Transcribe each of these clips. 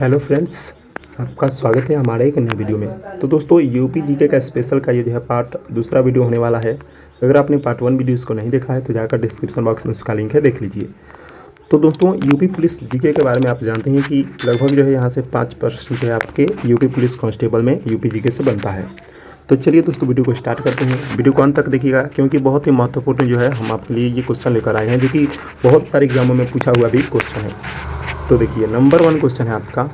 Hello friends, आपका स्वागत है हमारे एक नए वीडियो में। तो दोस्तों, यूपी जीके का स्पेशल का ये जो है पार्ट दूसरा वीडियो होने वाला है। अगर आपने पार्ट 1 वीडियो इसको नहीं देखा है तो जाकर डिस्क्रिप्शन बॉक्स में उसका लिंक है, देख लीजिए। तो दोस्तों, यूपी पुलिस जीके के बारे में आप जानते हैं कि लगभग जो है यहाँ से 5 प्रश्न जो है आपके यूपी पुलिस कांस्टेबल में यूपी जीके से बनता है। तो चलिए दोस्तों, वीडियो को स्टार्ट करते हैं। वीडियो को अंत तक देखिएगा क्योंकि बहुत ही महत्वपूर्ण जो है हम आपके लिए ये क्वेश्चन लेकर आए हैं, जो कि बहुत सारे एग्जामों में पूछा हुआ भी क्वेश्चन है। तो देखिए, नंबर 1 क्वेश्चन है आपका,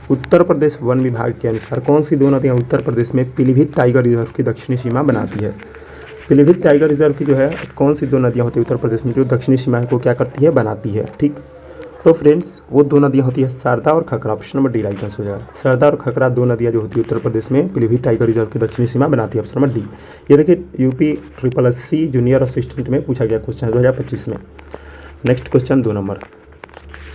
उत्तर प्रदेश वन विभाग के अनुसार कौन सी दो नदियाँ उत्तर प्रदेश में पीलीभीत टाइगर रिजर्व की दक्षिणी सीमा बनाती है। पीलीभीत टाइगर रिजर्व की जो है कौन सी दो नदियाँ होती है उत्तर प्रदेश में जो दक्षिणी सीमा को क्या करती है, बनाती है। ठीक, तो फ्रेंड्स वो दो नदियाँ होती है शारदा और Khakra. Option number D right answer हो जाएगा। शारदा और खकरा दो नदियाँ जो होती है उत्तर प्रदेश में पीलीभीत टाइगर रिजर्व की दक्षिणी सीमा बनाती है। Option number D. ये देखिए, यूपी SSC जूनियर असिस्टेंट में पूछा गया क्वेश्चन है 2025 में। नेक्स्ट क्वेश्चन 2 नंबर,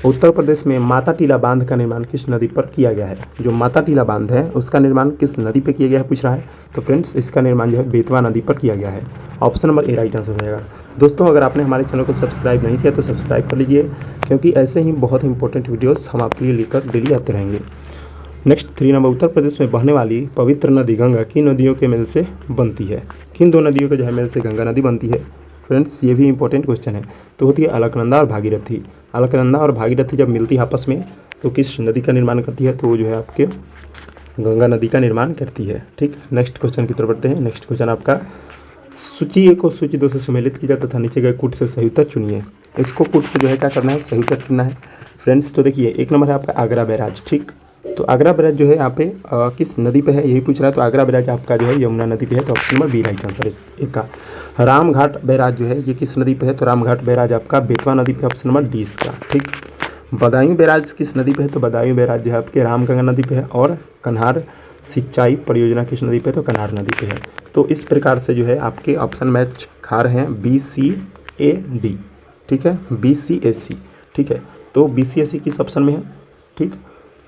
उत्तर प्रदेश में माता टीला बांध का निर्माण किस नदी पर किया गया है। जो माता टीला बांध है उसका निर्माण किस नदी पर किया गया है पूछ रहा है। तो फ्रेंड्स, इसका निर्माण जो है बेतवा नदी पर किया गया है। Option number A right answer हो जाएगा। दोस्तों, अगर आपने हमारे चैनल को सब्सक्राइब नहीं किया तो सब्सक्राइब कर लीजिए, क्योंकि ऐसे ही बहुत इंपॉर्टेंट वीडियोस हम आपके लिए लेकर डेली आते रहेंगे। नेक्स्ट 3 नंबर, उत्तर प्रदेश में बहने वाली पवित्र नदी गंगा किन नदियों के मेल से बनती है। किन दो नदियों के जो है मेल से गंगा नदी बनती है। फ्रेंड्स, ये भी इंपॉर्टेंट क्वेश्चन है। तो होती है अलकनंदा और भागीरथी। अलकनंदा और भागीरथी जब मिलती है आपस में तो किस नदी का निर्माण करती है, तो वो जो है आपके गंगा नदी का निर्माण करती है। ठीक, नेक्स्ट क्वेश्चन की तरफ बढ़ते हैं। नेक्स्ट क्वेश्चन आपका, सूची 1 को सूची 2 से सुमेलित कीजिए तथा नीचे गए कूट से सही उत्तर चुनिए। इसको कूट से जो है क्या करना है, सही उत्तर चुनना है। फ्रेंड्स, तो देखिए 1 नंबर है आपका आगरा बैराज। ठीक, तो आगरा बैराज जो है यहाँ पे किस नदी पे है यही पूछ रहा है। तो आगरा बैराज आपका जो है यमुना नदी पे है। तो option number B right answer है एक का। रामघाट बैराज जो है ये किस नदी पे है। तो रामघाट बैराज आपका बेतवा नदी पे। ऑप्शन नंबर डी इसका। ठीक, बदायूं बैराज किस नदी पे है। तो बदायूं बैराज जो है आपके रामगंगा नदी पे है। और कन्हार सिंचाई परियोजना किस नदी पे है। तो कन्हार नदी पे है। तो इस प्रकार से जो है आपके ऑप्शन मैच खा रहे हैं BCAD। ठीक है, BCAC। ठीक है, तो BCAC किस ऑप्शन में है। ठीक,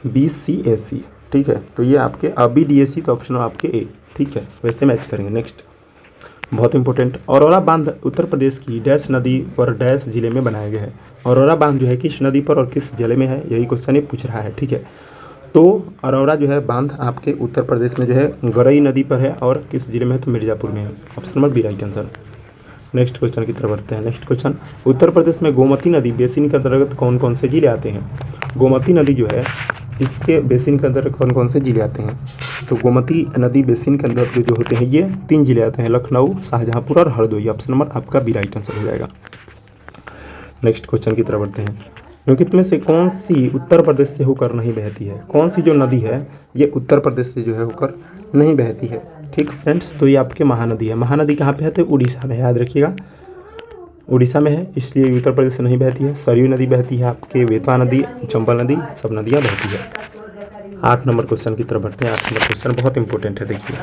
BCAC। ठीक है, तो ये आपके BDAC तो ऑप्शन आपके ए। ठीक है, वैसे मैच करेंगे। नेक्स्ट बहुत इंपॉर्टेंट, औरौरा बांध उत्तर प्रदेश की डैश नदी पर डैश जिले में बनाया गया है। औरौरा बांध जो है किस नदी पर और किस जिले में है, यही क्वेश्चन ये पूछ रहा है। ठीक है, तो औरौरा जो है बांध आपके उत्तर प्रदेश में जो है गरई नदी पर है और किस जिले में है, तो मिर्ज़ापुर में है। Option number B right answer. Next question की तरफ बढ़ते हैं। नेक्स्ट क्वेश्चन, उत्तर प्रदेश में गोमती नदी बेसिन के अंतर्गत कौन कौन से जिले आते हैं। गोमती नदी जो है इसके बेसिन के अंदर कौन कौन से जिले आते हैं। तो गोमती नदी बेसिन के अंदर जो होते हैं ये 3 जिले आते हैं, लखनऊ, शाहजहाँपुर और हरदोई। ऑप्शन नंबर आपका बी राइट आंसर हो जाएगा। नेक्स्ट क्वेश्चन की तरफ बढ़ते हैं। निम्नलिखित में से कौन सी उत्तर प्रदेश से होकर नहीं बहती है। कौन सी जो नदी है ये उत्तर प्रदेश से जो है होकर नहीं बहती है। ठीक फ्रेंड्स, तो ये आपके महानदी है। महानदी कहाँ पे है, तो उड़ीसा में है, याद रखिएगा उड़ीसा में है, इसलिए उत्तर प्रदेश से नहीं बहती है। सरयू नदी बहती है, आपके बेतवा नदी, चंबल नदी, सब नदियाँ बहती है। 8 नंबर क्वेश्चन की तरफ बढ़ते हैं। 8 नंबर क्वेश्चन बहुत इंपॉर्टेंट है। देखिए,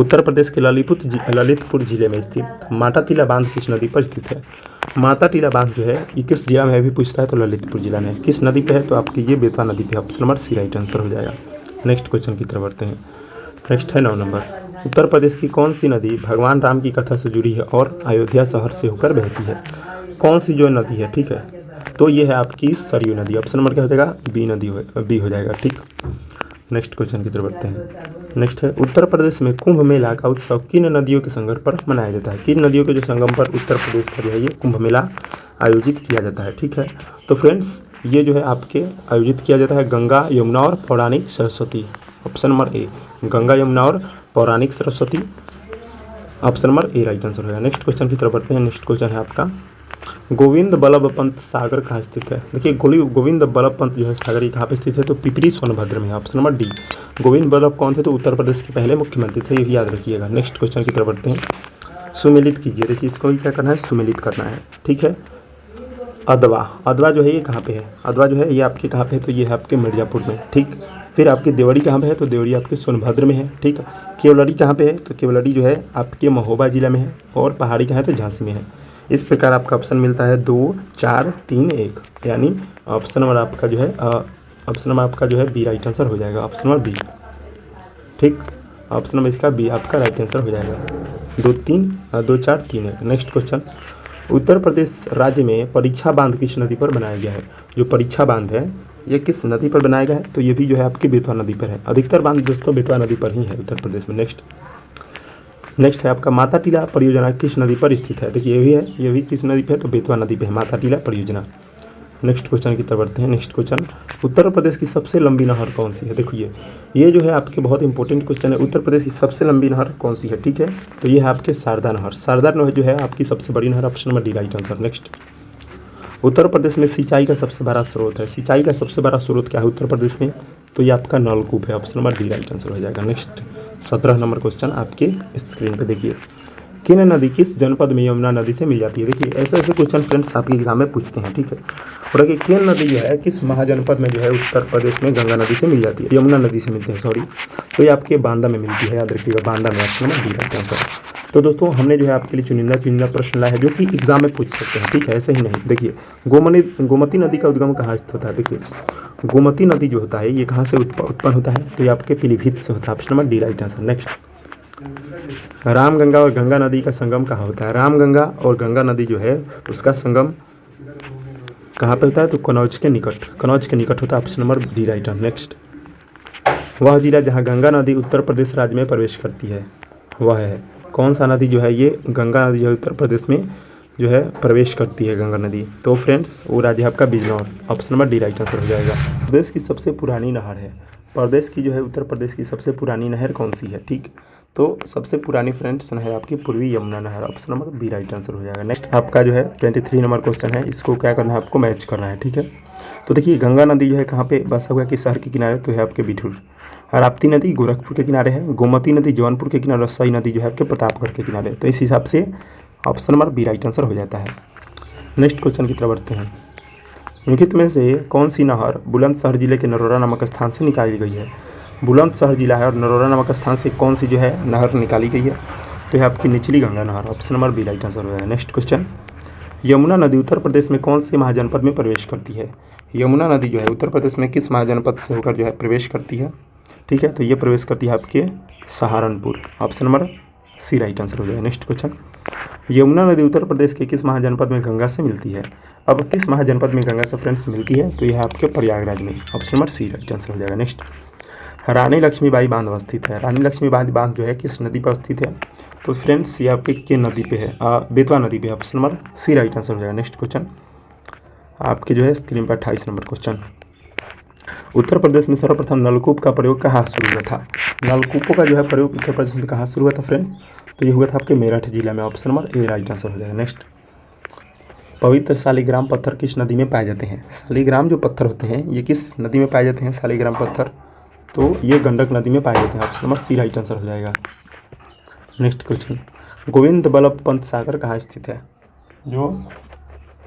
उत्तर प्रदेश के ललितपुर जिले में स्थित माता टीला बांध किस नदी पर स्थित है। माता टीला बांध जो है ये किस जिला में है भी पूछता है, तो ललितपुर जिला में। किस नदी पे है, तो आपकी ये बेतवा नदी पे। Option number C right answer हो जाएगा। नेक्स्ट क्वेश्चन की तरफ बढ़ते हैं। नेक्स्ट है 9 नंबर, उत्तर प्रदेश की कौन सी नदी भगवान राम की कथा से जुड़ी है और अयोध्या शहर से होकर बहती है। कौन सी जो नदी है, ठीक है, तो ये है आपकी सरयू नदी। ऑप्शन नंबर क्या हो जाएगा, बी हो जाएगा। ठीक, नेक्स्ट क्वेश्चन की तरफ बढ़ते हैं। नेक्स्ट है, उत्तर प्रदेश में कुंभ मेला का उत्सव किन नदियों के संगम पर मनाया जाता है। किन नदियों के जो संगम पर उत्तर प्रदेश का जो है ये कुंभ मेला आयोजित किया जाता है। ठीक है, तो फ्रेंड्स ये जो है आपके आयोजित किया जाता है गंगा, यमुना और पौराणिक Saraswati. Option number A, Ganga, Yamuna और पौराणिक Saraswati. Option number A right answer होगा। नेक्स्ट क्वेश्चन की तरफ बढ़ते हैं। नेक्स्ट क्वेश्चन है आपका, गोविंद बल्लभ पंत सागर कहाँ स्थित है। देखिए, गोविंद बल्लभ पंत जो है सागर ये कहाँ पे स्थित है, तो पिपरी सोनभद्र में है। Option number D. Govind Ballabh कौन थे, तो उत्तर प्रदेश के पहले मुख्यमंत्री थे, ये याद रखिएगा। नेक्स्ट क्वेश्चन की तरफ बढ़ते हैं। सुमेलित कीजिए। देखिए, इसको ही क्या करना है, सुमेलित करना है। ठीक है, अदवा जो है ये कहाँ पे है। अदवा जो है ये आपके कहाँ पे है, तो ये है आपके मिर्ज़ापुर में। ठीक, फिर आपकी देवड़ी कहाँ पे है, तो देवड़ी आपके सोनभद्र में है। ठीक, केवलड़ी कहाँ पे है, तो केवलड़ी जो है आपके महोबा जिला में है। और पहाड़ी कहाँ है, तो झांसी में है। इस प्रकार आपका ऑप्शन मिलता है 2, 4, 3, 1, यानी ऑप्शन नंबर आपका जो है बी राइट आंसर हो जाएगा। Option number B. ठीक, ऑप्शन नंबर इसका बी आपका राइट आंसर हो जाएगा। 2, 4, 3, 1। नेक्स्ट क्वेश्चन, उत्तर प्रदेश राज्य में परीक्षा बांध किस नदी पर बनाया गया है। जो परीक्षा बांध है ये किस नदी पर बनाया गया है? तो ये भी जो है आपकी बेतवा नदी पर है। अधिकतर बांध दोस्तों बेतवा नदी पर ही है उत्तर प्रदेश में। नेक्स्ट है आपका माता टीला परियोजना किस नदी पर स्थित है? देखिए ये भी किस नदी पे है? तो बेतवा नदी पे है माता टीला परियोजना। नेक्स्ट क्वेश्चन की तरफ बढ़ते हैं। नेक्स्ट क्वेश्चन, उत्तर प्रदेश की सबसे लंबी नहर कौन सी है? देखिए ये जो है आपके बहुत इंपॉर्टेंट क्वेश्चन है। उत्तर प्रदेश की सबसे लंबी नहर कौन सी है? ठीक है, तो ये है आपके शारदा नहर। शारदा नहर जो है आपकी सबसे बड़ी नहर। Option number D right answer. Next, Uttar Pradesh में सिंचाई का सबसे बड़ा स्रोत है। सिंचाई का सबसे बड़ा स्रोत क्या है उत्तर प्रदेश में? तो ये आपका नलकूप है। Option number D right answer हो जाएगा। नेक्स्ट 17 नंबर क्वेश्चन आपके स्क्रीन पे देखिए, किन नदी किस जनपद में यमुना नदी से मिल जाती है? देखिए ऐसे क्वेश्चन फ्रेंड्स आपके एग्जाम में पूछते हैं। ठीक है, और देखिए किन नदी जो है किस महाजनपद में जो है उत्तर प्रदेश में गंगा नदी से मिल जाती है? यमुना नदी से मिलते हैं, सॉरी। तो ये आपके बांदा में मिलती है, याद रखिएगा बांदा में। Option number D right answer. तो दोस्तों हमने जो है आपके लिए चुनिंदा प्रश्न लाया है जो कि एग्जाम में पूछ सकते हैं। ठीक है, ऐसे ही नहीं। देखिए गोमती नदी का उद्गम कहाँ स्थित होता है? देखिए गोमती नदी जो होता है ये कहाँ से उत्पन्न होता है? तो ये आपके पीलीभीत से होता है। Option number D right answer. Next, Ramganga और गंगा नदी का संगम कहाँ होता है? रामगंगा और गंगा नदी जो है उसका संगम कहाँ पे होता है? तो कनौज के निकट होता है। Option number D right answer. Next, वह जिला जहाँ गंगा नदी उत्तर प्रदेश राज्य में प्रवेश करती है वह है कौन सा नदी? जो है ये गंगा नदी जो है उत्तर प्रदेश में जो है प्रवेश करती है गंगा नदी। तो फ्रेंड्स वो राज्य आपका Bijnor. Option number D right answer हो जाएगा। प्रदेश की सबसे पुरानी नहर है। प्रदेश की जो है उत्तर प्रदेश की सबसे पुरानी नहर कौन सी है? ठीक, तो सबसे पुरानी फ्रेंड्स नहर आपकी पूर्वी यमुना नहर। Option number B right answer हो जाएगा। नेक्स्ट आपका जो है 23 नंबर क्वेश्चन है, इसको क्या करना है आपको? मैच करना है। ठीक है, तो देखिए गंगा नदी जो है कहाँ पे बसा हुआ है, किस शहर के किनारे? तो है आपके बिठूर। राप्ती नदी गोरखपुर के किनारे है। गोमती नदी जौनपुर के किनारे। रसोई नदी जो है आपके प्रतापगढ़ के किनारे। तो इस हिसाब से option number B right answer हो जाता है। नेक्स्ट क्वेश्चन की तरफ बढ़ते हैं। निम्नलिखित में से कौन सी नहर बुलंदशहर जिले के नरोरा नामक स्थान से निकाली गई है? बुलंदशहर जिला है और नरोरा नामक स्थान से कौन सी जो है नहर निकाली गई है? तो है आपकी निचली गंगा नहर। Option number B right answer हो जाएगा। नेक्स्ट क्वेश्चन, यमुना नदी उत्तर प्रदेश में कौन से महाजनपद में प्रवेश करती है? यमुना नदी जो है उत्तर प्रदेश में किस महाजनपद से होकर जो है प्रवेश करती है? ठीक है, तो ये प्रवेश करती है आपके Saharanpur. Option number C right answer हो जाएगा। नेक्स्ट क्वेश्चन, यमुना नदी उत्तर प्रदेश के किस महाजनपद में गंगा से मिलती है? अब किस महाजनपद में गंगा से फ्रेंड्स मिलती है? तो यह आपके प्रयागराज में। Option number C right answer हो जाएगा। नेक्स्ट, रानी लक्ष्मीबाई बांध स्थित है। रानी लक्ष्मीबाई बांध जो है किस नदी पर स्थित है? तो फ्रेंड्स ये आपके के नदी पे है, बेतवा नदी पे। Option number C right answer हो जाएगा। नेक्स्ट क्वेश्चन आपके जो है स्क्रीन पर 28 नंबर क्वेश्चन, उत्तर प्रदेश में सर्वप्रथम नलकूप का प्रयोग कहाँ शुरू हुआ था? नलकूपों का जो है प्रयोग उत्तर प्रदेश में कहाँ शुरू हुआ था फ्रेंड्स? तो ये हुआ था आपके मेरठ जिला में। Option number A right answer हो जाएगा। नेक्स्ट, पवित्र शालिग्राम पत्थर किस नदी में पाए जाते हैं? शालिग्राम जो पत्थर होते हैं ये किस नदी में पाए जाते हैं? शालिग्राम पत्थर तो ये गंडक नदी में पाए जाते हैं। Option number C right answer हो जाएगा। नेक्स्ट क्वेश्चन, गोविंद बल्लभ पंत सागर कहाँ स्थित है? जो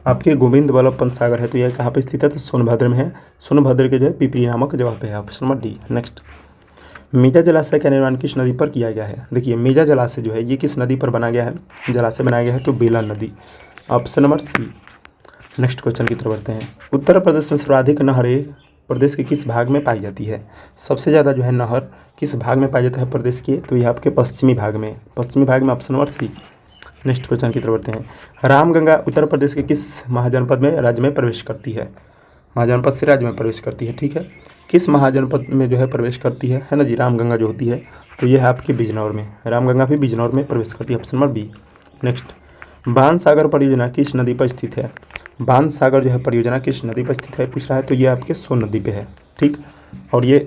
आपके गोविंद बल्लभ पंत सागर है तो यह कहाँ पे स्थित है? तो सोनभद्र में है। सोनभद्र के जो है पिपरी नामक जगह पे है। Option number D. नेक्स्ट, मेजा जलाशय का निर्माण किस नदी पर किया गया है? देखिए मेजा जलाशय जो है ये किस नदी पर बना गया है? जलाशय बनाया गया है तो बेला नदी। Option number C. Next question की तरफ बढ़ते हैं। उत्तर प्रदेश में सर्वाधिक नहरें प्रदेश के किस भाग में पाई जाती है? सबसे ज़्यादा जो है नहर किस भाग में पाया जाता है प्रदेश के? तो यह आपके पश्चिमी भाग में। पश्चिमी भाग में। Option number C. Next question की तरफ बढ़ते हैं। रामगंगा उत्तर प्रदेश के किस महाजनपद में राज्य में प्रवेश करती है? महाजनपद से राज्य में प्रवेश करती है। ठीक है, किस महाजनपद में जो है प्रवेश करती है ना जी? रामगंगा जो होती है तो यह है आपकी बिजनौर में। रामगंगा भी बिजनौर में प्रवेश करती है। Option number B. नेक्स्ट, बाण सागर परियोजना किस नदी पर स्थित है? बाण सागर जो है परियोजना किस नदी पर स्थित है पूछ रहा है, तो ये आपके सोन नदी पे है। ठीक, और ये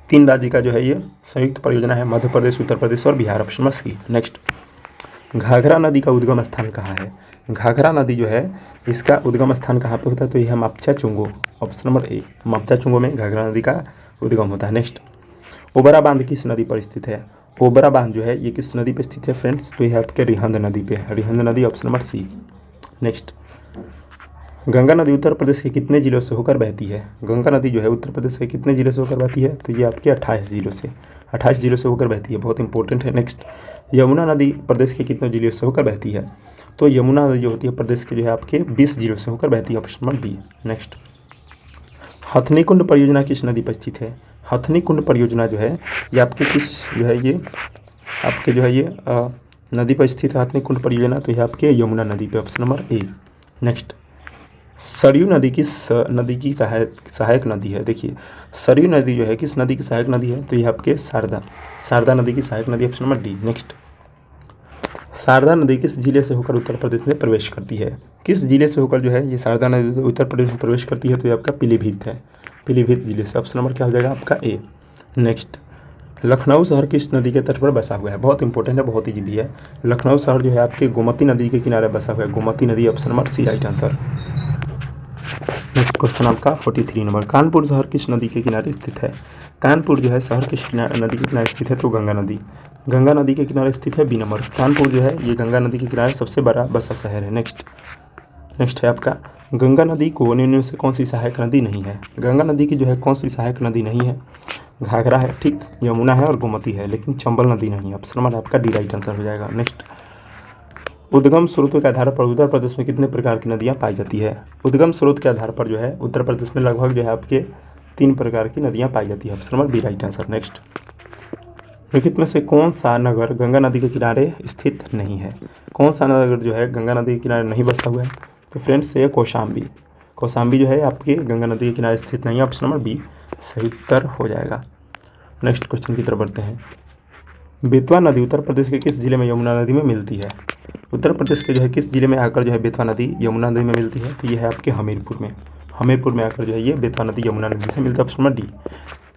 3 राज्य का जो है ये संयुक्त परियोजना है, मध्य प्रदेश, उत्तर प्रदेश और Bihar. Option number C. Next, Ghaghara नदी का उद्गम स्थान कहाँ है? घाघरा नदी जो है इसका उद्गम स्थान कहाँ पे होता है? तो यह मापचा चुंगो। ऑप्शन नंबर ए, मापचा चुंगो में घाघरा नदी का उद्गम होता है। नेक्स्ट, ओबरा बांध किस नदी पर स्थित है? ओबरा बांध जो है ये किस नदी पर स्थित है फ्रेंड्स? तो यह आपके रिहंद नदी पे है। रिहंद नदी। Option number C. Next, Ganga नदी उत्तर प्रदेश के कितने जिलों से होकर बहती है? गंगा नदी जो है उत्तर प्रदेश के कितने जिलों से होकर बहती है? तो ये आपके 28 जिलों से होकर बहती है। बहुत इंपॉर्टेंट है। नेक्स्ट, यमुना नदी प्रदेश के कितने जिलों से होकर बहती है? तो यमुना नदी जो होती है प्रदेश के जो है आपके 20 जिलों से होकर बहती है। Option number B. Next, Hathni Kund परियोजना किस नदी पर स्थित है? हथनी कुंड परियोजना जो है ये आपके किस जो है ये आपके जो है ये नदी पर स्थित है हथनी कुंड परियोजना, तो यह आपके यमुना नदी पे। Option number A. Next, Saryu नदी की सहायक नदी है। देखिए सरयू नदी जो है किस नदी की सहायक नदी है, तो ये आपके शारदा नदी की सहायक नदी, option number D. Next, Sharda नदी किस जिले से होकर उत्तर प्रदेश में प्रवेश करती है? किस जिले से होकर जो है ये शारदा नदी उत्तर प्रदेश में प्रवेश करती है, तो ये आपका पीलीभीत है, पीलीभीत जिले से। ऑप्शन नंबर क्या हो जाएगा आपका ए। नेक्स्ट, लखनऊ शहर किस नदी के तट पर बसा हुआ है? बहुत इंपॉर्टेंट है, बहुत इजीली है। लखनऊ शहर जो है आपके गोमती नदी के किनारे बसा हुआ है, गोमती नदी, option number C right answer. Next question आपका 43 नंबर, कानपुर शहर किस नदी के किनारे स्थित है? कानपुर जो है शहर किस नदी के किनारे स्थित है, तो गंगा नदी, गंगा नदी के किनारे स्थित है, बी नंबर। कानपुर जो है ये गंगा नदी के किनारे सबसे बड़ा बसा शहर है। नेक्स्ट है आपका, गंगा नदी को निम्न में से कौन सी सहायक नदी नहीं है? गंगा नदी की जो है कौन सी सहायक नदी नहीं है? घाघरा है, ठीक, यमुना है और गोमती है, लेकिन चंबल नदी नहीं है। ऑप्शन नंबर आपका डी राइट आंसर हो जाएगा। नेक्स्ट, उद्गम स्रोतों के आधार पर उत्तर प्रदेश में कितने प्रकार की नदियाँ पाई जाती है? उद्गम स्रोत के आधार पर जो है उत्तर प्रदेश में लगभग जो है आपके 3 प्रकार की नदियाँ पाई जाती है। Option number B right answer. Next, निम्नलिखित में से कौन सा नगर गंगा नदी के किनारे स्थित नहीं है? कौन सा नगर जो है गंगा नदी के किनारे नहीं बसा हुआ है? तो फ्रेंड्स ये कौशाम्बी, कौशाम्बी जो है आपके गंगा नदी के किनारे स्थित नहीं है। ऑप्शन नंबर बी सही उत्तर हो जाएगा। नेक्स्ट क्वेश्चन की तरफ बढ़ते हैं। बेतवा नदी उत्तर प्रदेश के किस जिले में यमुना नदी में मिलती है? उत्तर प्रदेश के जो है किस जिले में आकर जो है बेतवा नदी यमुना नदी में मिलती है? तो ये है आपके हमीरपुर में, हमीरपुर में आकर जो है ये बेतवा नदी यमुना नदी से मिलती है। Option number D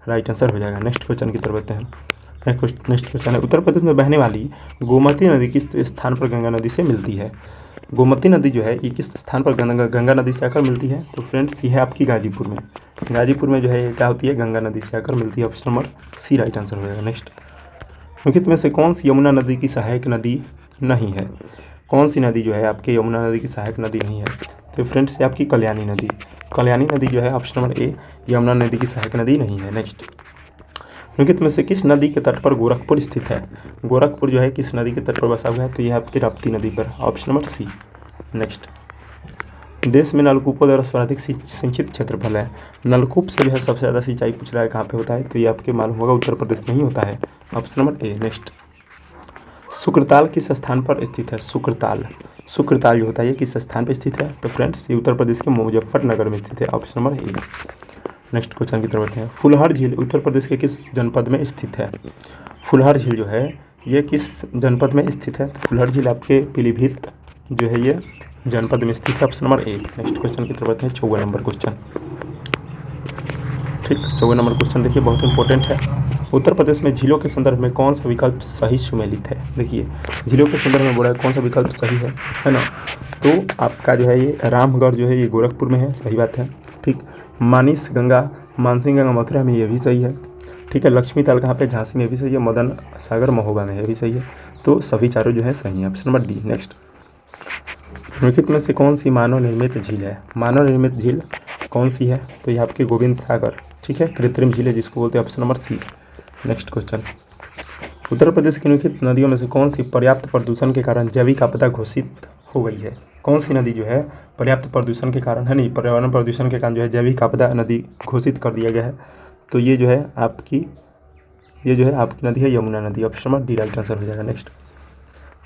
right answer हो जाएगा। नेक्स्ट क्वेश्चन की तरफ बढ़ते हैं। नेक्स्ट क्वेश्चन है, उत्तर प्रदेश में बहने वाली गोमती नदी किस स्थान पर गंगा नदी से मिलती है? गोमती नदी जो है ये किस स्थान पर गंगा नदी से आकर मिलती है? तो फ्रेंड्स ये है आपकी गाजीपुर में, गाजीपुर में जो है ये क्या होती है, गंगा नदी से आकर मिलती है। Option number C right answer हो जाएगा। नेक्स्ट, निम्नलिखित में से कौन सी यमुना नदी की सहायक नदी नहीं है? कौन सी नदी जो है आपके यमुना नदी की सहायक नदी नहीं है? तो फ्रेंड्स ये आपकी कल्याणी नदी, कल्याणी नदी जो है ऑप्शन नंबर ए यमुना नदी की सहायक नदी नहीं है। नेक्स्ट, निम्नलिखित में से किस नदी के तट पर गोरखपुर स्थित है? गोरखपुर जो है किस नदी के तट पर बसा हुआ है? तो यह आपकी राप्ती नदी पर, ऑप्शन नंबर सी। नेक्स्ट, देश में नलकूपों द्वारा सर्वाधिक सिंचित क्षेत्रफल है। नलकूप से जो है सबसे ज़्यादा सिंचाई पूछ रहा है कहाँ पे होता है? तो ये आपके मालूम होगा उत्तर प्रदेश में ही होता है। Option number A. Next, Shukratal किस स्थान पर स्थित है? शुक्रताल जो होता है ये किस स्थान पर स्थित है? तो फ्रेंड्स ये उत्तर प्रदेश के मुजफ्फरनगर में स्थित है। Option number A. Next question की तरफ बढ़ते हैं। फुलहर झील उत्तर प्रदेश के किस जनपद में स्थित है? फुलहर झील जो है ये किस जनपद में स्थित है? तो फुलहर झील आपके पीलीभीत जो है ये जनपद में स्थित है। Option number A. Next question की तरफ बढ़ते हैं। 54 नंबर क्वेश्चन, ठीक, 54 नंबर क्वेश्चन देखिए बहुत इंपॉर्टेंट है। उत्तर प्रदेश में झीलों के संदर्भ में कौन सा विकल्प सही सुमेलित है? देखिए झीलों के संदर्भ में बोला है कौन सा विकल्प सही है ना? तो आपका जो है ये रामगढ़ जो है ये गोरखपुर में है, सही बात है, ठीक। मानस गंगा, मानसी गंगा मथुरा में, ये भी सही है, ठीक है। लक्ष्मी ताल कहाँ पे? झांसी में भी सही है। मदन सागर महोबा में, ये भी सही है। तो सभी चारों जो है सही है। Option number D. नेक्स्ट, निम्नलिखित में से कौन सी मानव निर्मित झील है? मानव निर्मित झील कौन सी है? तो ये आपके गोविंद सागर, ठीक है, कृत्रिम झील है जिसको बोलते हैं। Option number C. Next question, Uttar Pradesh की निम्नलिखित नदियों में से कौन सी पर्याप्त प्रदूषण के कारण जैविक आपदा घोषित हो गई है? कौन सी नदी जो है पर्याप्त प्रदूषण के कारण, है नहीं, पर्यावरण प्रदूषण के कारण जो है जैविक आपदा नदी घोषित कर दिया गया है? तो ये जो है आपकी नदी है यमुना नदी। Option number D right answer हो जाएगा। नेक्स्ट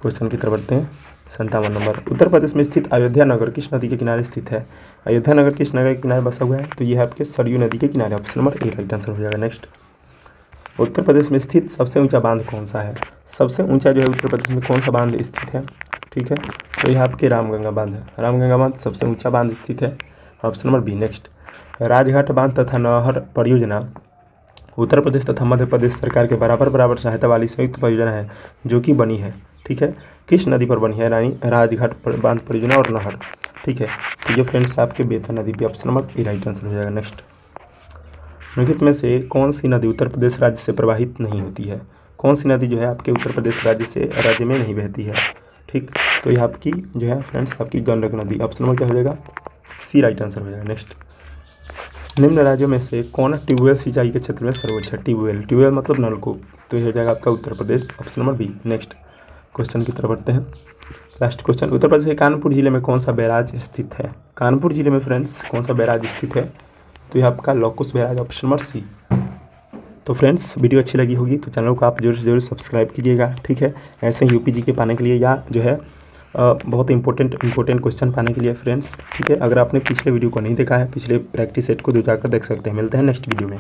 क्वेश्चन की तरफ बढ़ते हैं। 57 नंबर, उत्तर प्रदेश में स्थित अयोध्या नगर किस नदी के किनारे स्थित है? अयोध्या नगर किस नगर के किनारे बसा हुआ है? तो ये है आपके सरयू नदी के किनारे। Option number A right answer हो जाएगा। नेक्स्ट, उत्तर प्रदेश में स्थित सबसे ऊंचा बांध कौन सा है? सबसे ऊंचा जो है उत्तर प्रदेश में कौन सा बांध स्थित है? ठीक है, तो यह आपके रामगंगा बांध है। रामगंगा बांध सबसे ऊंचा बांध स्थित है। Option number B. Next, Rajghat बांध तथा नहर परियोजना उत्तर प्रदेश तथा मध्य प्रदेश सरकार के बराबर सहायता वाली संयुक्त परियोजना है जो कि बनी है, ठीक है। किस नदी पर बनी है? राजघाट बांध परियोजना और नहर, ठीक है। तो ये फ्रेंड्स आपके बेतवा नदी पे। Option number A right answer हो जाएगा। नेक्स्ट, निम्नलिखित में से कौन सी नदी उत्तर प्रदेश राज्य से प्रवाहित नहीं होती है? कौन सी नदी जो है आपके उत्तर प्रदेश राज्य में नहीं बहती है? ठीक, तो यह आपकी जो है फ्रेंड्स आपकी गंडक नदी। ऑप्शन नंबर क्या हो जाएगा? सी राइट आंसर हो जाएगा। नेक्स्ट, निम्न राज्यों में से कौन ट्यूबवेल सिंचाई के क्षेत्र में सर्वोच्च है? ट्यूबवेल मतलब नलकूप, तो यह हो जाएगा आपका Uttar Pradesh. Option number B. Next question की तरफ बढ़ते हैं। लास्ट क्वेश्चन, उत्तर प्रदेश के कानपुर जिले में कौन सा बैराज स्थित है? कानपुर जिले में फ्रेंड्स कौन सा बैराज स्थित है? तो यह आपका Lavkush barrage. Option number C. तो फ्रेंड्स वीडियो अच्छी लगी होगी तो चैनल को आप जरूर से जरूर सब्सक्राइब कीजिएगा, ठीक है। ऐसे ही यूपी जी के पाने के लिए या जो है बहुत इंपॉर्टेंट क्वेश्चन पाने के लिए फ्रेंड्स। ठीक है, अगर आपने पिछले वीडियो को नहीं देखा है, पिछले प्रैक्टिस सेट को तो जाकर देख सकते हैं। मिलते हैं नेक्स्ट वीडियो में।